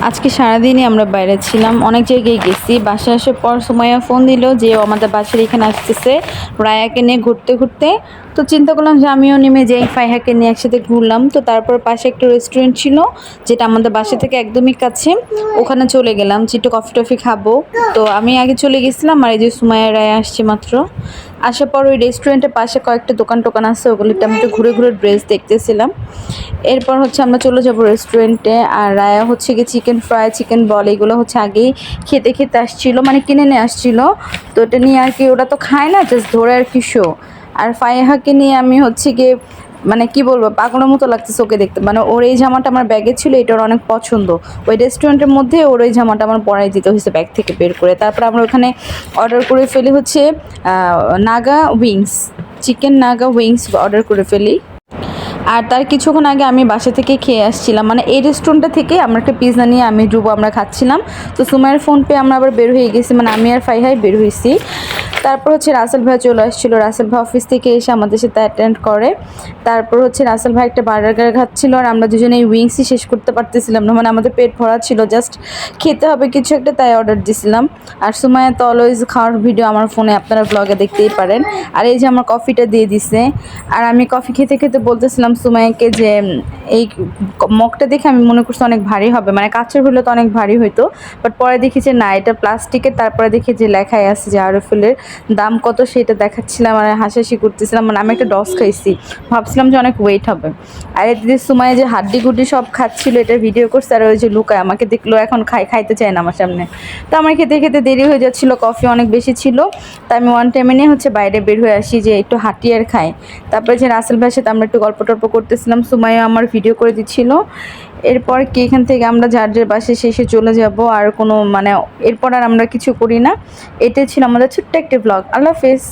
আজকে সারাদিনই আমরা বাইরে ছিলাম, অনেক জায়গায় গেছি। বাসায় আসার পর সুমাইয়া ফোন দিল যে ও আমাদের বাসার এখানে আসতেছে রায়াকে নিয়ে ঘুরতে ঘুরতে। তো চিন্তা করলাম যে আমিও নেমে যাই, ফাইহাকে নিয়ে একসাথে ঘুরলাম। তো তারপর পাশে একটা রেস্টুরেন্ট ছিল যেটা আমাদের বাসা থেকে একদমই কাছে, ওখানে চলে গেলাম যে একটু কফি টফি খাবো। তো আমি আগে চলে গেছিলাম, আর এই যে সুমাইয়া রায়া আসছে মাত্র। আসার পর ওই রেস্টুরেন্টের পাশে কয়েকটা দোকান টোকান আছে, ওগুলিতে আমি একটু ঘুরে ঘুরে ড্রেস দেখতেছিলাম। এরপর হচ্ছে আমরা চলে যাব রেস্টুরেন্টে। আর রায়া হচ্ছে গিয়ে চিকেন ফ্রাই, চিকেন বল এগুলো হচ্ছে আগেই খেতে খেতে আসছিলো, মানে কিনে নিয়ে আসছিলো। তো এটা নিয়ে আর কি, ওটা তো খায় না, জাস্ট ধরে আর কি শো। আর ফাইহাকে নিয়ে আমি হচ্ছে গিয়ে মানে কি বলবো, পাগলের মতো লাগতেছে ওকে দেখতে। মানে ওর এই জামাটা আমার ব্যাগে ছিল, এটার অনেক পছন্দ। ওই রেস্টুরেন্টের মধ্যে ওর এই জামাটা আমার পরাই দিতে হয়েছে ব্যাগ থেকে বের করে। তারপর আমরা ওখানে অর্ডার করে ফেলি হচ্ছে Naga wings, chicken Naga wings order করে ফেলি। আর তার কিছুক্ষণ আগে আমি বাসা থেকে খেয়ে আসছিলাম, মানে এই রেস্টুরেন্টটা থেকে আমরা একটা পিৎজা নিয়ে আমি ডুবো আমরা খাচ্ছিলাম। তো সুমাইয়ের ফোন পেয়ে আমরা আবার বের হয়ে গেছি, মানে আমি আর ফাইহাই বের হয়েছি। তারপর হচ্ছে রাসেল ভাই চলে আসছিলো, রাসেল ভাই অফিস থেকে এসে আমাদের সাথে অ্যাটেন্ড করে। তারপর হচ্ছে রাসেল ভাই একটা বার্গার খাচ্ছিল, আর আমরা দুজনে এই উইংসই শেষ করতে পারতেছিলাম না, মানে আমাদের পেট ভরা ছিল, জাস্ট খেতে হবে কিছু একটা, তাই অর্ডার দিছিলাম। আর সুমাইয়া তো অলওয়েজ খাওয়ার ভিডিও আমার ফোনে আপনারা ব্লগে দেখতেই পারেন। আর এই যে আমার কফিটা দিয়ে দিছে। আর আমি কফি খেতে খেতে বলতেছিলাম সুমাইয়াকে যে এই মগটা দেখে আমি মনে করছি অনেক ভারী হবে, মানে কাচের হলে তো অনেক ভারী হইতো, বাট পরে দেখি যে না, এটা প্লাস্টিকের। তারপরে দেখি যে লেখাই আছে যে আরএফএলের দাম কত সেটা দেখাচ্ছিলাম, আর হাসাহাসি করতেছিলাম, মানে আমি একটা ডস খাইছি, ভাবছিলাম যে অনেক ওয়েট হবে। আর এদিকে সুমাইয়া যে হাড্ডি গুড্ডি সব খাচ্ছিল, এটা ভিডিও করছে। আর ওই যে লুকায় আমাকে দেখলো, এখন খাইতে চায় না আমার সামনে। তো আমার খেতে খেতে দেরি হয়ে যাচ্ছিলো, কফি অনেক বেশি ছিল। তো আমি ওয়ান টাইমে নিয়ে হচ্ছে বাইরে বের হয়ে আসি যে একটু হাঁটি আর খাই। তারপরে যে রাসেল ভাইয়ের সাথে আমরা একটু গল্প টল্প করতেছিলাম, সুমাইয়া আমার ভিডিও করে দিচ্ছিল। এরপর কি এখান থেকে আমরা যার যার বাসায় শেষে চলে যাব, আর কোনো মানে এরপর আর আমরা কিছু করি না। এটাই ছিল আমাদের ছোট্ট একটি ব্লগ। আল্লাহ হাফেজ।